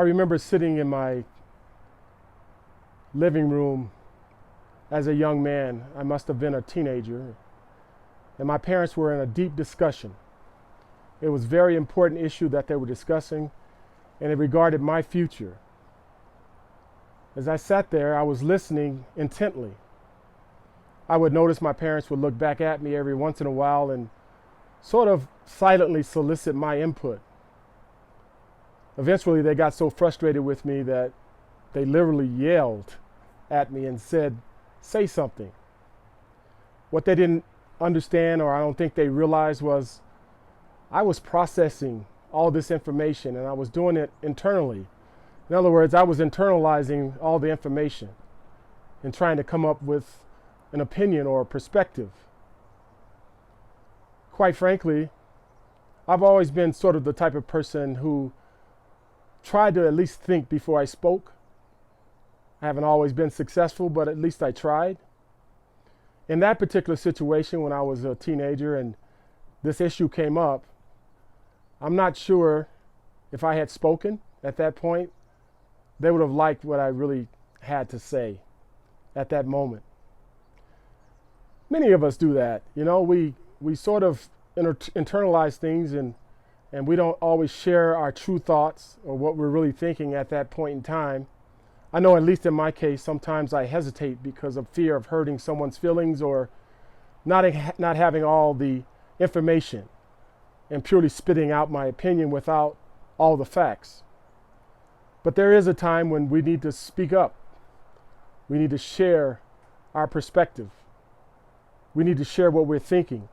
remember sitting in my living room as a young man. I must have been a teenager, and my parents were in a deep discussion. It was a very important issue that they were discussing, and it regarded my future. As I sat there, I was listening intently. I would notice my parents would look back at me every once in a while and sort of silently solicit my input. Eventually, they got so frustrated with me that they literally yelled at me and said, "Say something." What they didn't understand, or I don't think they realized, was I was processing all this information and I was doing it internally. In other words, I was internalizing all the information and trying to come up with an opinion or a perspective. Quite frankly, I've always been sort of the type of person who tried to at least think before I spoke. I haven't always been successful, but at least I tried. In that particular situation, when I was a teenager and this issue came up, I'm not sure if I had spoken at that point, they would have liked what I really had to say at that moment. Many of us do that. You know, we sort of internalize things and we don't always share our true thoughts or what we're really thinking at that point in time. I know, at least in my case, sometimes I hesitate because of fear of hurting someone's feelings or not having all the information and purely spitting out my opinion without all the facts. But there is a time when we need to speak up. We need to share our perspective. We need to share what we're thinking.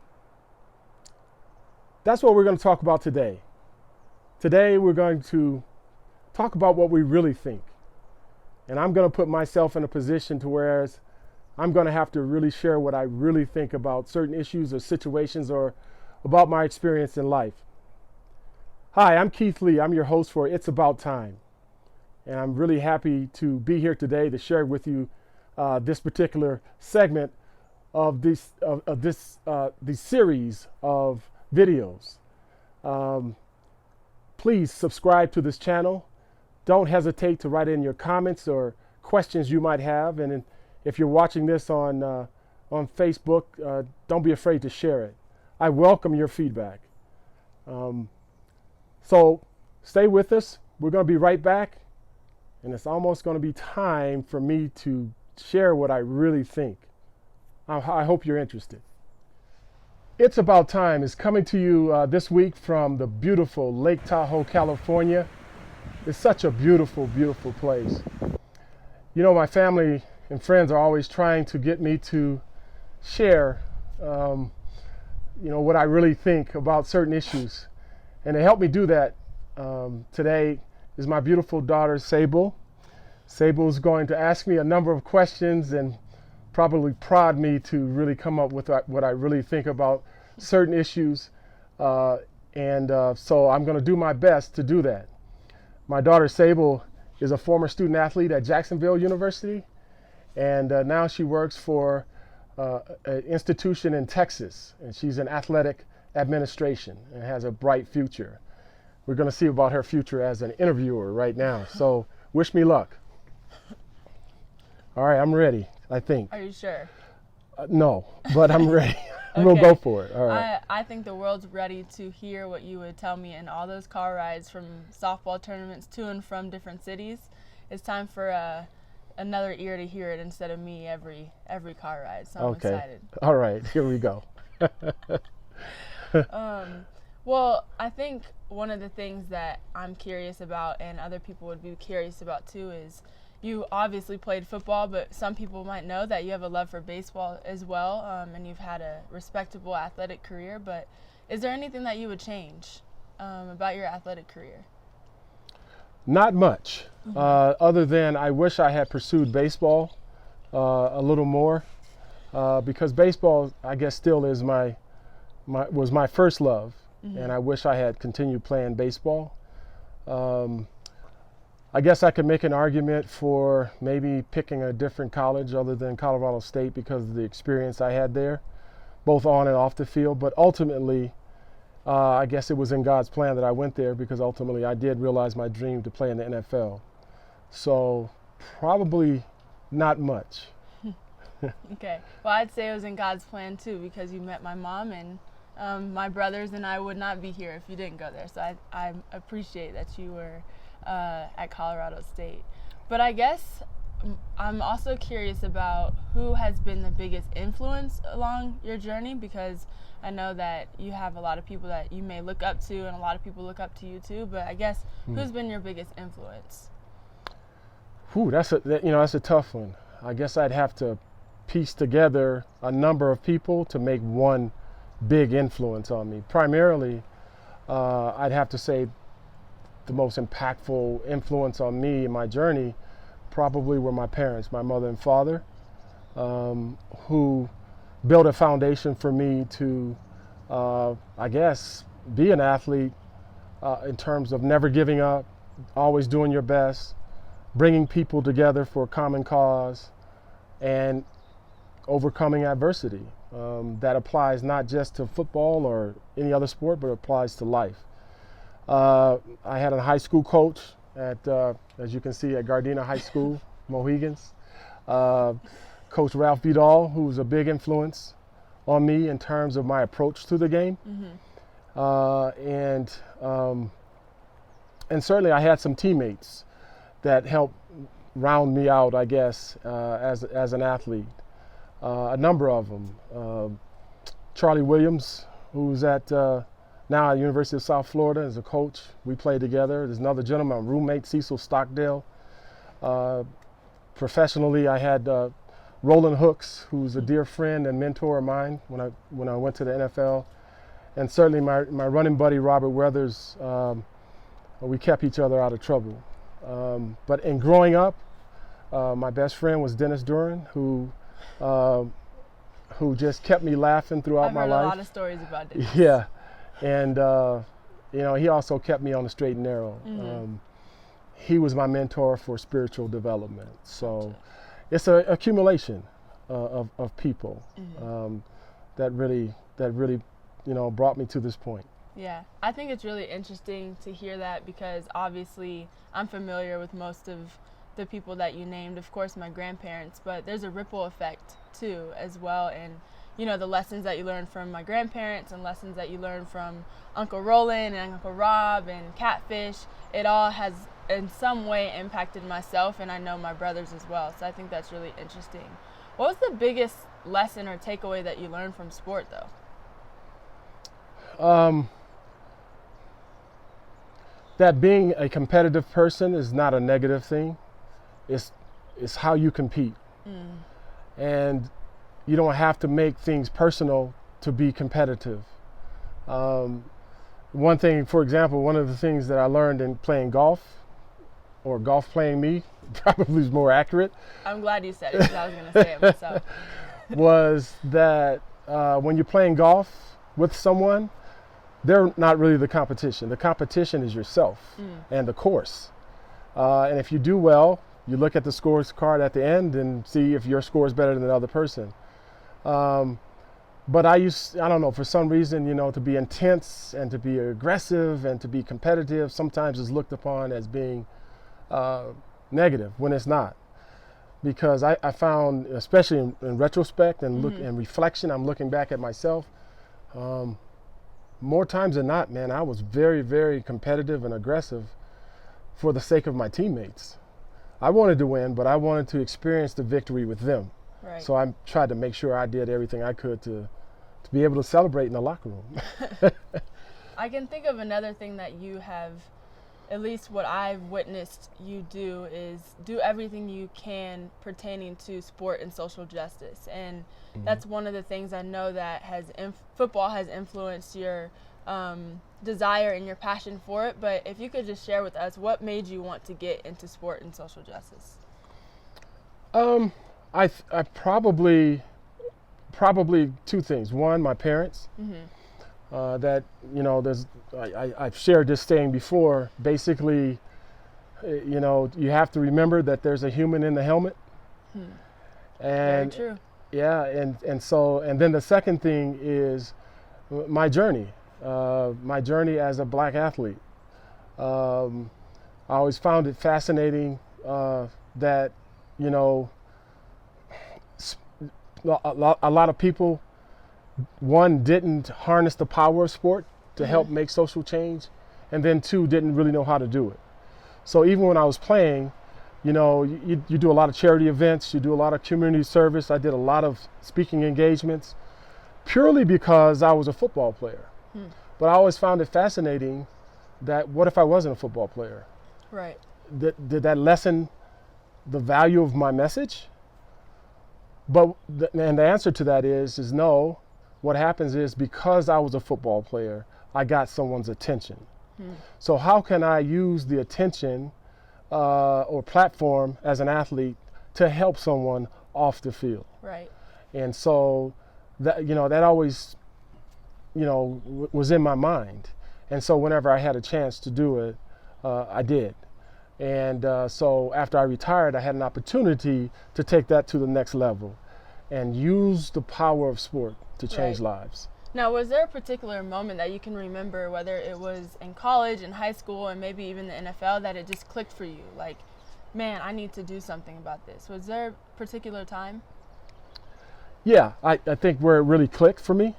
That's what we're going to talk about today. Today we're going to talk about what we really think. And I'm going to put myself in a position to where I'm going to have to really share what I really think about certain issues or situations or about my experience in life. Hi, I'm Keith Lee. I'm your host for It's About Time. And I'm really happy to be here today to share with you this particular segment of this series of videos. Please subscribe to this channel. Don't hesitate to write in your comments or questions you might have. And if you're watching this on Facebook, don't be afraid to share it. I welcome your feedback. So stay with us. We're going to be right back. And it's almost going to be time for me to share what I really think. I hope you're interested. It's About Time is coming to you this week from the beautiful Lake Tahoe, California. It's such a beautiful, beautiful place. You know, my family and friends are always trying to get me to share, what I really think about certain issues. And to help me do that today is my beautiful daughter, Sable. Sable is going to ask me a number of questions and probably prod me to really come up with what I really think about certain issues. So I'm going to do my best to do that. My daughter Sable is a former student athlete at Jacksonville University, and now she works for an institution in Texas, and she's in athletic administration and has a bright future. We're going to see about her future as an interviewer right now, so wish me luck. All right, I'm ready, I think. Are you sure? No, but I'm ready. Okay. We'll go for it. All right. I think the world's ready to hear what you would tell me in all those car rides from softball tournaments to and from different cities. It's time for another ear to hear it instead of me every car ride. So I'm excited. All right, here we go. Well, I think one of the things that I'm curious about and other people would be curious about too is you obviously played football, but some people might know that you have a love for baseball as well, and you've had a respectable athletic career. But is there anything that you would change about your athletic career? Not much, other than I wish I had pursued baseball a little more, because baseball, I guess, still is was my first love, and I wish I had continued playing baseball. I guess I could make an argument for maybe picking a different college other than Colorado State because of the experience I had there, both on and off the field. But ultimately, I guess it was in God's plan that I went there because ultimately I did realize my dream to play in the NFL. So probably not much. Okay. Well, I'd say it was in God's plan too because you met my mom, and my brothers and I would not be here if you didn't go there. So I appreciate that you were at Colorado State. But I guess I'm also curious about who has been the biggest influence along your journey, because I know that you have a lot of people that you may look up to and a lot of people look up to you too, but I guess who's been your biggest influence? That's a tough one. I guess I'd have to piece together a number of people to make one big influence on me. Primarily, I'd have to say the most impactful influence on me in my journey probably were my parents, my mother and father, who built a foundation for me to, I guess, be an athlete in terms of never giving up, always doing your best, bringing people together for a common cause, and overcoming adversity. That applies not just to football or any other sport, but applies to life. I had a high school coach at, as you can see, at Gardena High School, Mohegans. Coach Ralph Vidal, who was a big influence on me in terms of my approach to the game. And certainly I had some teammates that helped round me out, I guess, as an athlete. A number of them. Charlie Williams, who's at now at the University of South Florida as a coach. We played together. There's another gentleman, my roommate, Cecil Stockdale. Professionally, I had Roland Hooks, who's a dear friend and mentor of mine when I went to the NFL. And certainly my running buddy, Robert Weathers, we kept each other out of trouble. But in growing up, my best friend was Dennis Duran, who just kept me laughing throughout my life. I've heard a lot of stories about Dennis. Yeah, and he also kept me on the straight and narrow. He was my mentor for spiritual development. So it's an accumulation of people that really brought me to this point. Yeah, I think it's really interesting to hear that because obviously I'm familiar with most of the people that you named, of course my grandparents, but there's a ripple effect too as well, and the lessons that you learn from my grandparents and lessons that you learn from Uncle Roland and Uncle Rob and Catfish, it all has in some way impacted myself, and I know my brothers as well, so I think that's really interesting. What was the biggest lesson or takeaway that you learned from sport though? That being a competitive person is not a negative thing. It's how you compete. And you don't have to make things personal to be competitive. One thing, for example, one of the things that I learned in playing golf, or golf playing me, probably is more accurate. I'm glad you said it because I was going to say it myself. Was that when you're playing golf with someone, they're not really the competition. The competition is yourself and the course. And if you do well, you look at the scores card at the end and see if your score is better than the other person. But I don't know, for some reason, to be intense and to be aggressive and to be competitive sometimes is looked upon as being negative when it's not. Because I found, especially in retrospect and in reflection, I'm looking back at myself, more times than not, man, I was very, very competitive and aggressive for the sake of my teammates. I wanted to win, but I wanted to experience the victory with them. Right. So I tried to make sure I did everything I could to be able to celebrate in the locker room. I can think of another thing that you have, at least what I've witnessed you do, is do everything you can pertaining to sport and social justice. And that's one of the things I know that football has influenced your desire and your passion for it. But if you could just share with us, what made you want to get into sport and social justice? I probably two things. One, my parents. That I've shared this saying before. Basically, you have to remember that there's a human in the helmet. And very true. Yeah, and then the second thing is my journey. my journey as a black athlete. I always found it fascinating that, you know, a lot of people, one, didn't harness the power of sport to help make social change, and then two, didn't really know how to do it. So even when I was playing, you know, you do a lot of charity events, you do a lot of community service. I did a lot of speaking engagements purely because I was a football player. But I always found it fascinating that what if I wasn't a football player? Right. Did that lessen the value of my message? But and the answer to that is no. What happens is, because I was a football player, I got someone's attention. So how can I use the attention or platform as an athlete to help someone off the field? Right. And so that, you know, that always, you know, was in my mind. And so whenever I had a chance to do it, I did. And so after I retired, I had an opportunity to take that to the next level and use the power of sport to change lives. Now, was there a particular moment that you can remember, whether it was in college, in high school, and maybe even the NFL, that it just clicked for you? Like, man, I need to do something about this. Was there a particular time? Yeah, I think where it really clicked for me,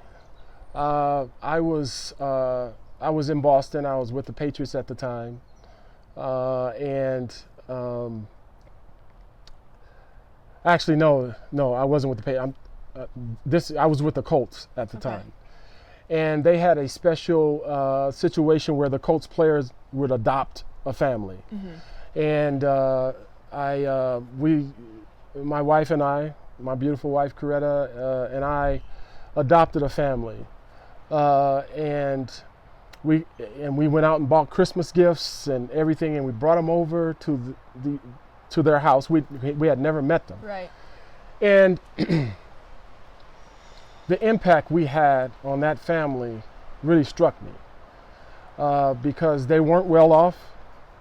I was in Boston. I was with the Patriots at the time, actually, no, I wasn't with the Patriots. I was with the Colts at the time, and they had a special situation where the Colts players would adopt a family, and my wife and I, my beautiful wife Coretta, and I adopted a family, and we went out and bought Christmas gifts and everything, and we brought them over to their house. We had never met them, right? And the impact we had on that family really struck me, because they weren't well off.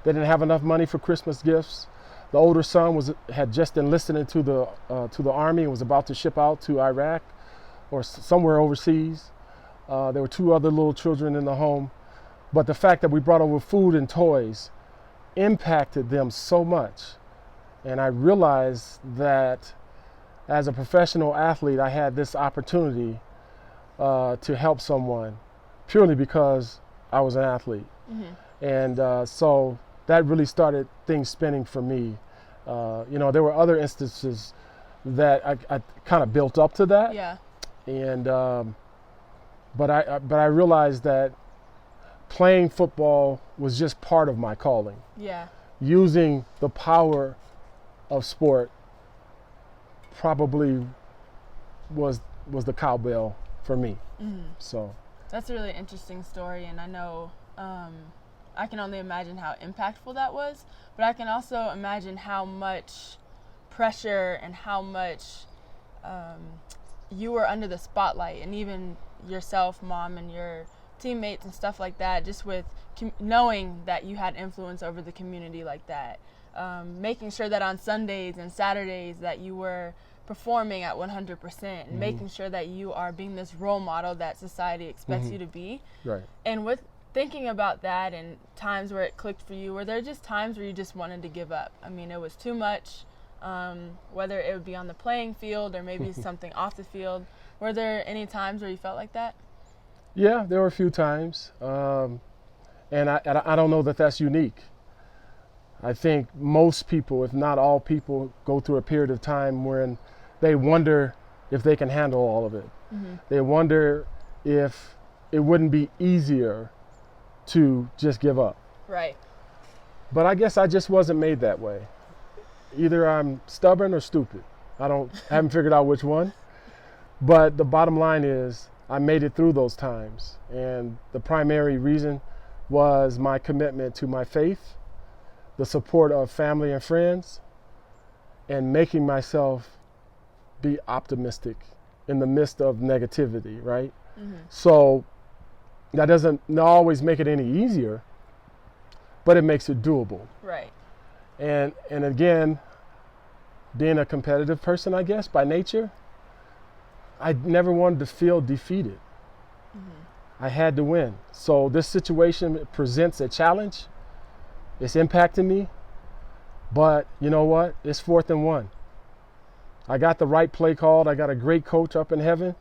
They didn't have enough money for Christmas gifts. The older son had just enlisted into the army and was about to ship out to Iraq or somewhere overseas. There were two other little children in the home, but the fact that we brought over food and toys impacted them so much. And I realized that as a professional athlete, I had this opportunity to help someone purely because I was an athlete. And so that really started things spinning for me. You know, there were other instances that I kind of built up to that. Yeah. And but I realized that playing football was just part of my calling. Yeah. Using the power of sport probably was the cowbell for me. So that's a really interesting story, and I know I can only imagine how impactful that was, but I can also imagine how much pressure and how much you were under the spotlight, and even yourself, Mom, and your teammates and stuff like that, just with knowing that you had influence over the community like that, making sure that on Sundays and Saturdays that you were performing at 100%, and making sure that you are being this role model that society expects you to be. Right. And with thinking about that and times where it clicked for you, were there just times where you just wanted to give up? I mean, it was too much, whether it would be on the playing field or maybe something off the field. Were there any times where you felt like that? Yeah, there were a few times, and I don't know that that's unique. I think most people, if not all people, go through a period of time when they wonder if they can handle all of it. They wonder if it wouldn't be easier to just give up. Right. But I guess I just wasn't made that way. Either I'm stubborn or stupid. I haven't figured out which one. But the bottom line is I made it through those times. And the primary reason was my commitment to my faith, the support of family and friends, and making myself be optimistic in the midst of negativity, right? So that doesn't always make it any easier, but it makes it doable. Right. And again, being a competitive person, I guess, by nature, I never wanted to feel defeated. I had to win. So this situation presents a challenge. It's impacting me. But you know what? It's 4th and 1. I got the right play called. I got a great coach up in heaven.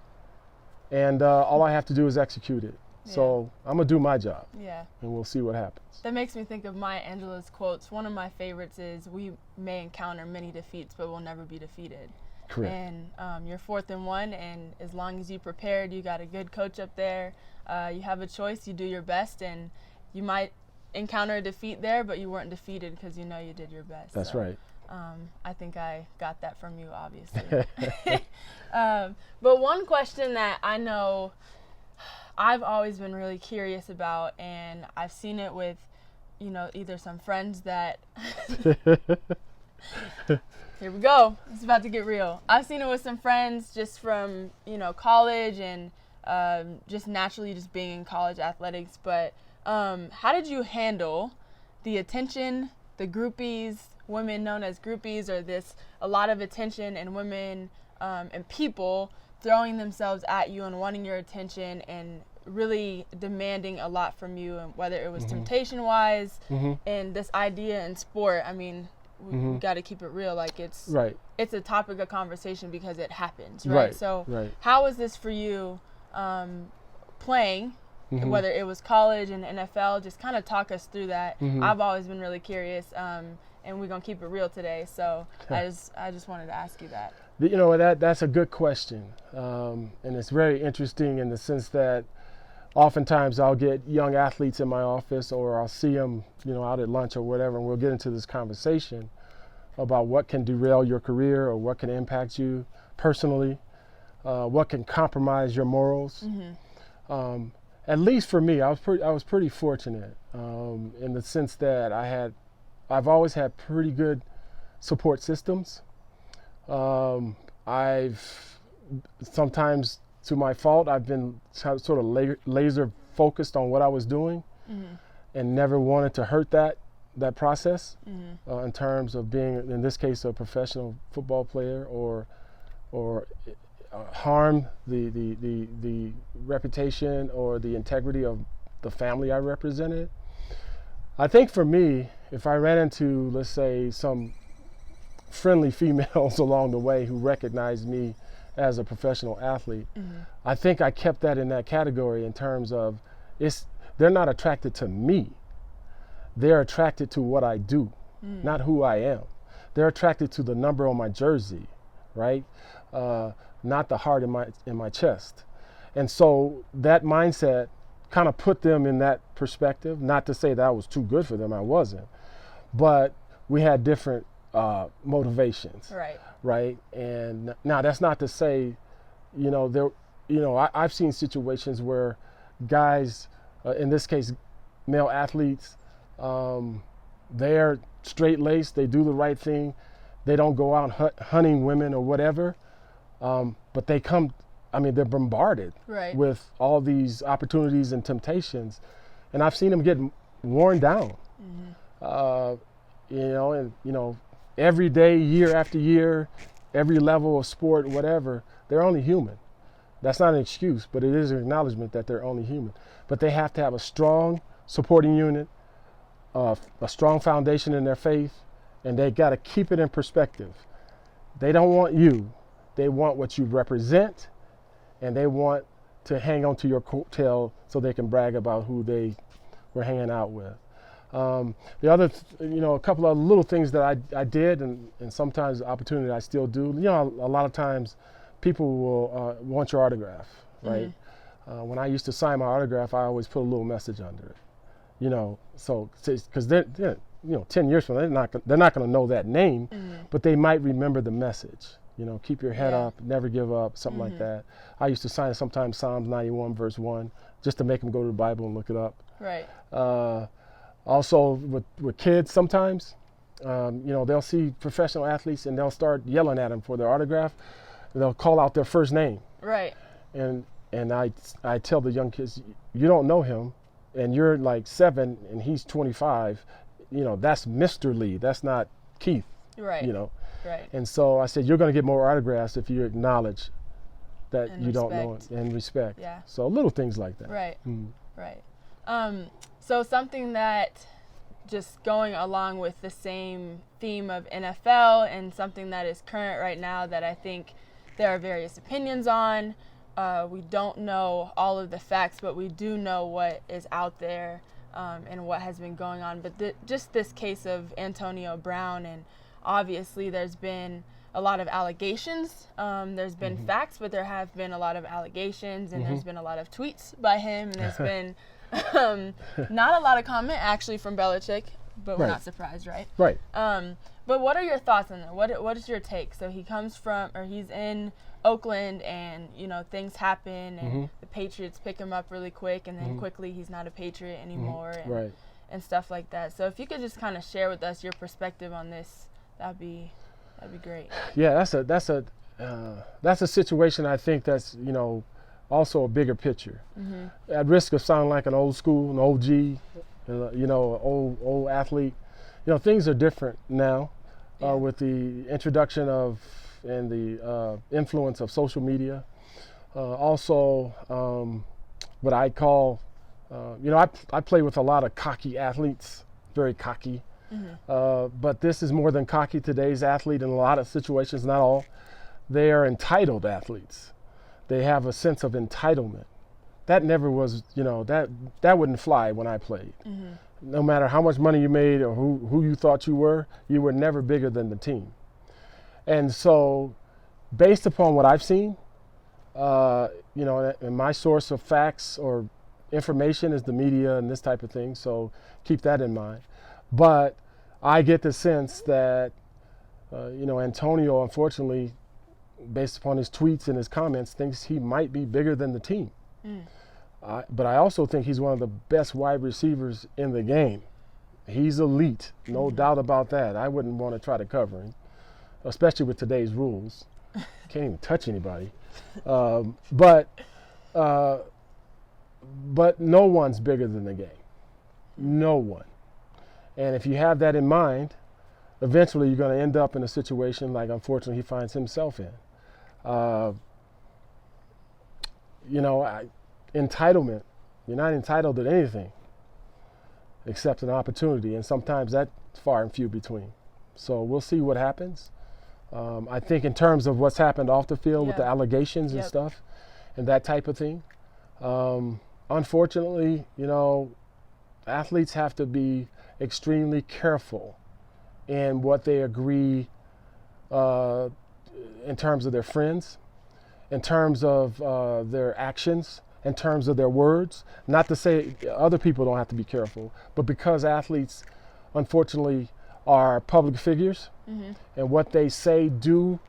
And all I have to do is execute it. Yeah. So I'm going to do my job. Yeah. And we'll see what happens. That makes me think of Maya Angelou's quotes. One of my favorites is, "We may encounter many defeats, but we'll never be defeated." Correct. And you're 4th and 1, and as long as you prepared, you got a good coach up there, you have a choice, you do your best, and you might encounter a defeat there, but you weren't defeated because you know you did your best. That's right. I think I got that from you, obviously. But one question that I know I've always been really curious about, and I've seen it with, either some friends that here we go. It's about to get real. I've seen it with some friends just from, college and just naturally just being in college athletics. But how did you handle the attention, the groupies, women known as groupies, or a lot of attention and women and people throwing themselves at you and wanting your attention and really demanding a lot from you, and whether it was temptation-wise and this idea in sport, I mean, we got to keep it real. Like it's a topic of conversation because it happens, right? So how was this for you playing, whether it was college and NFL? Just kind of talk us through that. I've always been really curious, and we're going to keep it real today. So I just wanted to ask you that. That's a good question. And it's very interesting in the sense that oftentimes I'll get young athletes in my office, or I'll see them, out at lunch or whatever, and we'll get into this conversation about what can derail your career or what can impact you personally, what can compromise your morals. At least for me, I was pretty fortunate in the sense that I've always had pretty good support systems. I've sometimes, to my fault, I've been sort of laser focused on what I was doing and never wanted to hurt that process in terms of being, in this case, a professional football player, or harm the reputation or the integrity of the family I represented. I think for me, if I ran into, let's say, some friendly females along the way who recognized me as a professional athlete, I think I kept that in that category in terms of they're not attracted to me. They're attracted to what I do, not who I am. They're attracted to the number on my jersey, right? Not the heart in my chest. And so that mindset kind of put them in that perspective. Not to say that I was too good for them, I wasn't. But we had different motivations. Right. And now that's not to say, I've seen situations where guys, in this case, male athletes, they're straight-laced, they do the right thing, they don't go out hunting women or whatever, but they're bombarded with all these opportunities and temptations, and I've seen them get worn down, every day, year after year, every level of sport, whatever, they're only human. That's not an excuse, but it is an acknowledgement that they're only human. But they have to have a strong supporting unit, a strong foundation in their faith, and they got to keep it in perspective. They don't want you. They want what you represent, and they want to hang on to your coattail so they can brag about who they were hanging out with. The other, a couple of little things that I did, and sometimes the opportunity I still do. A lot of times people will want your autograph, right? When I used to sign my autograph, I always put a little message under it, so because they're 10 years from now, they're not going to know that name, but they might remember the message. Keep your head up, never give up, something like that. I used to sign sometimes Psalms 91 verse 1, just to make them go to the Bible and look it up. Right. Also with kids sometimes, they'll see professional athletes and they'll start yelling at them for their autograph. They'll call out their first name. Right. And I tell the young kids, you don't know him, and you're like 7 and he's 25. That's Mr. Lee. That's not Keith. Right. Right. Right. And so I said, you're going to get more autographs if you acknowledge that And you don't know, respect. and respect. Yeah. So little things like that. Right. Mm. Right. So something that, just going along with the same theme of NFL and something that is current right now that I think there are various opinions on. We don't know all of the facts, but we do know what is out there and what has been going on. But just this case of Antonio Brown, and obviously there's been a lot of allegations. There's been facts, but there have been a lot of allegations, and there's been a lot of tweets by him, and there's been not a lot of comment actually from Belichick, but we're Right. not surprised, right? Right. But what are your thoughts on that? What is your take? So he's in Oakland, and things happen, and the Patriots pick him up really quick, and then quickly he's not a Patriot anymore, and, Right. and stuff like that. So if you could just kind of share with us your perspective on this, that'd be great. Yeah, that's a situation I think that's also a bigger picture. At risk of sounding like an old school, an OG, old athlete, things are different now with the introduction of and the influence of social media. Also, what I call, I play with a lot of cocky athletes, very cocky. But this is more than cocky. Today's athlete, in a lot of situations, not all, they are entitled athletes. They have a sense of entitlement. That never was, that wouldn't fly when I played. No matter how much money you made or who you thought you were never bigger than the team. And so, based upon what I've seen, and my source of facts or information is the media and this type of thing, so keep that in mind. But I get the sense that, Antonio, unfortunately, based upon his tweets and his comments, thinks he might be bigger than the team. But I also think he's one of the best wide receivers in the game. He's elite, no doubt about that. I wouldn't want to try to cover him, especially with today's rules. Can't even touch anybody. But no one's bigger than the game. No one. And if you have that in mind, eventually you're going to end up in a situation like, unfortunately, he finds himself in. Entitlement, you're not entitled to anything except an opportunity, and sometimes that's far and few between. So we'll see what happens. I think in terms of what's happened off the field with the allegations and stuff and that type of thing, unfortunately, athletes have to be extremely careful in what they agree in terms of their friends, in terms of their actions, in terms of their words. Not to say other people don't have to be careful, but because athletes, unfortunately, are public figures, and what they say, do,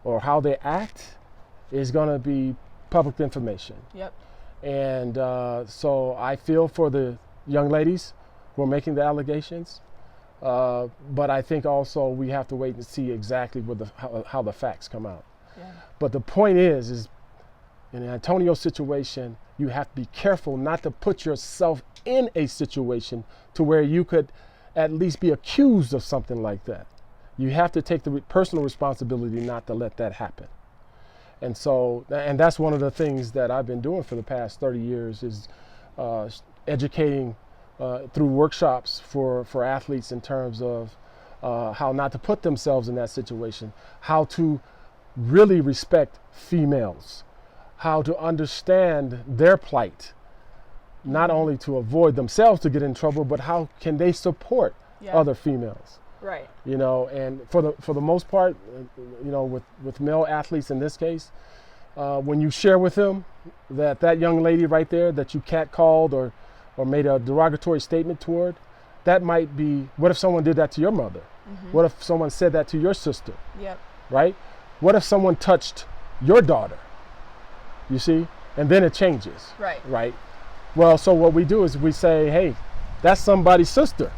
or how they act is going to be public information. Yep. And so I feel for the young ladies who are making the allegations, but I think also we have to wait and see exactly how the facts come out. Yeah. But the point is in an Antonio situation, you have to be careful not to put yourself in a situation to where you could at least be accused of something like that. You have to take the personal responsibility not to let that happen. And so, and that's one of the things that I've been doing for the past 30 years is educating through workshops for athletes in terms of how not to put themselves in that situation, how to really respect females, how to understand their plight, not only to avoid themselves to get in trouble, but how can they support other females. Right. And for the most part, with male athletes in this case, when you share with them that young lady right there that you catcalled or made a derogatory statement toward, that might be, what if someone did that to your mother? What if someone said that to your sister? Yep. Right? What if someone touched your daughter? You see? And then it changes. Right. Right? Well, so what we do is we say, hey, that's somebody's sister.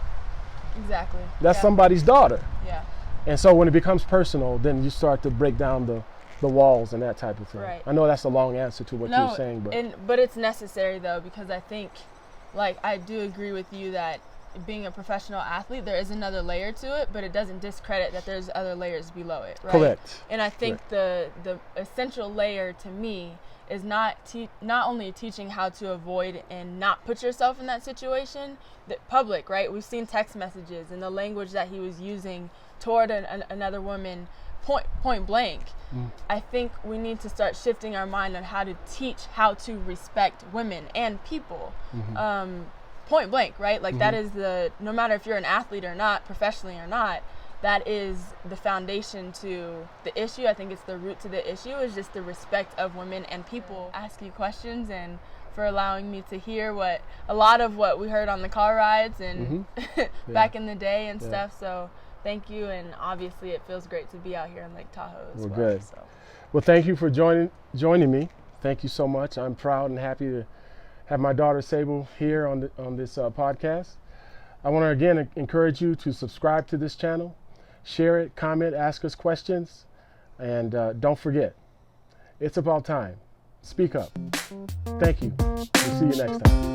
Exactly. That's somebody's daughter. Yeah. And so when it becomes personal, then you start to break down the walls and that type of thing. Right. I know that's a long answer to what you're saying, but but it's necessary though, because I think, like, I do agree with you that being a professional athlete, there is another layer to it, but it doesn't discredit that there's other layers below it, right? Correct. And I think the essential layer to me is not only teaching how to avoid and not put yourself in that situation, the public, right? We've seen text messages and the language that he was using toward another woman point blank. I think we need to start shifting our mind on how to teach how to respect women and people. Point blank, right? Like that is no matter if you're an athlete or not, professionally or not, that is the foundation to the issue. I think it's the root to the issue is just the respect of women and people. Ask you questions and for allowing me to hear a lot of what we heard on the car rides and back in the day and stuff. So thank you, and obviously it feels great to be out here in Lake Tahoe as well. Good. So. Well, thank you for joining me. Thank you so much. I'm proud and happy to have my daughter Sable here on this podcast. I want to again encourage you to subscribe to this channel, share it, comment, ask us questions, and don't forget, it's about time. Speak up. Thank you. We'll see you next time.